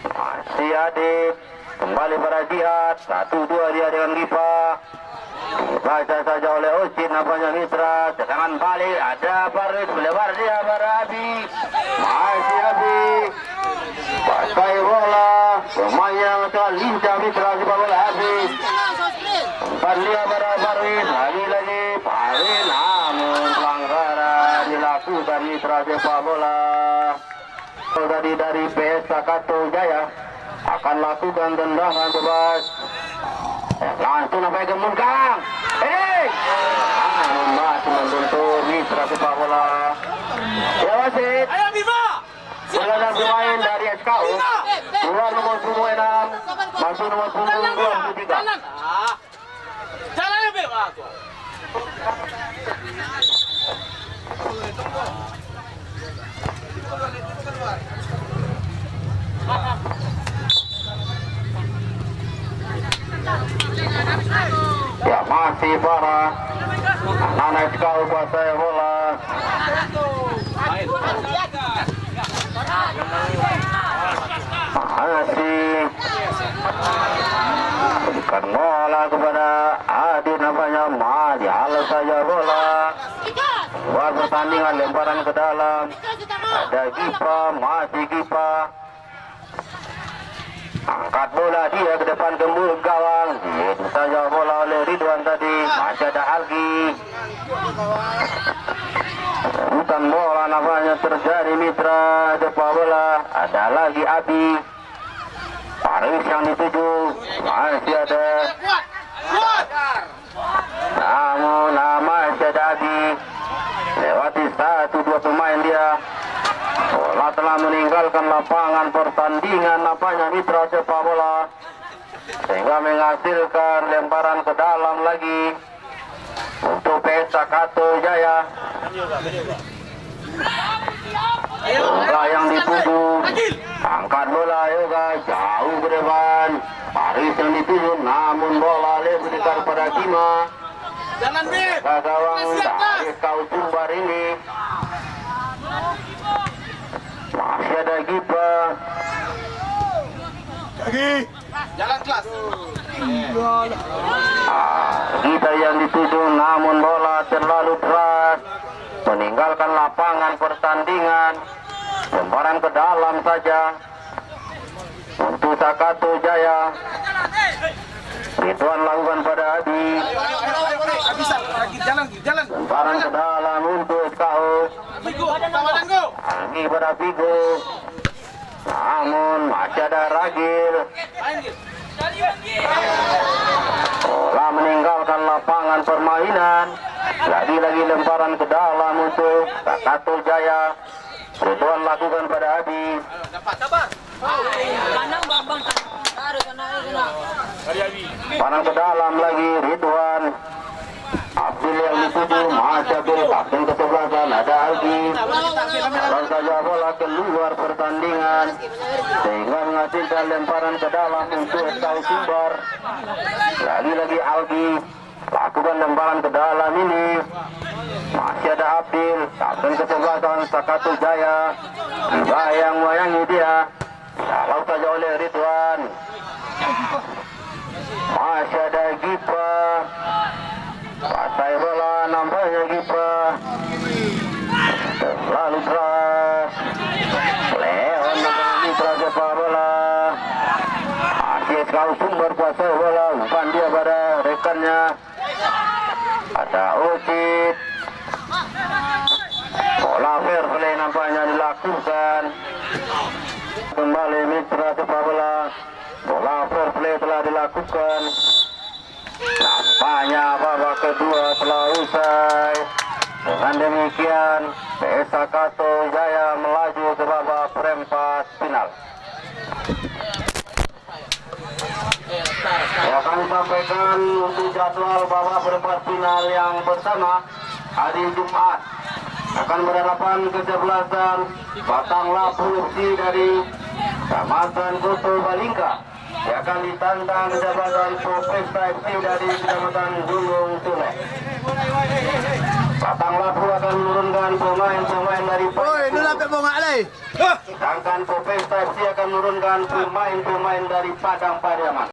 Masih Adit kembali pada Jihad. 1-2 dia dengan Gipa. Baca saja oleh Ocit nampaknya Mitra. Serangan balik ada Parwis melewar dia pada Abi. Masih Abi pakai bola. Pemain yang telah lincah Mitra sepak bola Abi. Umpan dia pada Parwis. Lagi-lagi Parwis. Namun pelanggaran dilakukan Mitra sepak bola. Tadi dari Pesakato Jaya akan lakukan tendangan bebas. Langsung sampai ke Munkang. Masih membentur Mitra sepak bola. Ya wasit. Ayo Bima. Bola dan pemain dari SKU. Keluar nomor 26, masuk nomor 23. Jalan ya Bima. Ya masih para anak SKU kuasai bola. Masih berikan bola kepada Adi nampaknya Madi. Halau saja bola. Luar pertandingan lemparan ke dalam. Ada Gipa, masih Gipa. Angkat bola dia ke depan ke mulut gawang. Itu saja bola oleh Ridwan tadi. Masih ada Algi. Bukan bola nampaknya terjadi Mitra sepak bola. Ada lagi Abi. Parwis yang dituju. Masih ada. Namun masih ada Abi. Lewati 1-2 pemain dia. Bola telah meninggalkan lapangan pertandingan nampaknya Mitra sepak bola. Sehingga menghasilkan lemparan ke dalam lagi untuk Pesakato Jaya. Bola yang dituju. Angkat bola Yoga jauh ke depan. Paris yang dituju namun bola lebih pada Bima. Jangan Bim. Gawang dari kau Sumbar ini. Masih ada Gipa. Jalan kelas. Kita yang dituju namun bola terlalu keras meninggalkan lapangan pertandingan. Lemparan ke dalam saja untuk Pesakato Jaya. Ridwan lakukan pada Adi. Jalan. Lemparan ke dalam untuk SKU. Ini pada Vigo. Namun masih ada Ragil. Bola meninggalkan permainan. Lagi-lagi lemparan ke dalam untuk Sakato Jaya. Ridwan lakukan pada Adi. Dari Abi. Panang ke dalam lagi Ridwan. Abdul yang dituju, Mahasabil kapten kesebelasan ada Algi. Kalau saja bola keluar pertandingan sehingga menghasilkan lemparan ke dalam untuk Esau Sumbar. Lagi-lagi Algi lakukan lemparan ke dalam ini. Masih ada Abdul, kapten kesebelasan Sakato Jaya. Bayang-bayangi dia. Kalau saja oleh Ridwan. Masih ada Gipa. Pasai bola nampaknya Gipa. Terlalu keras. Leon nampaknya keras sepak bola. Masih Esau Sumbar kuasai bola. Umpan dia pada rekannya. Ada Ucit. Bola fair play nampaknya dilakukan. Kembali mitra sepak bola. Bola fair play telah dilakukan. Nampaknya babak kedua telah usai. Dengan demikian PS Sakato Jaya melaju ke babak perempat final. Saya akan sampaikan untuk jadwal babak perempat final yang pertama hari Jumat akan berhadapan kesebelasan Batang Lapu FC dari Kecamatan Koto Balingka. Dia akan ditantang kesebelasan Popesta FC dari Kecamatan Gunung Tule. Batang Lapu akan menurunkan pemain-pemain dari sedangkan Popesta FC akan menurunkan pemain-pemain dari Padang Pariaman.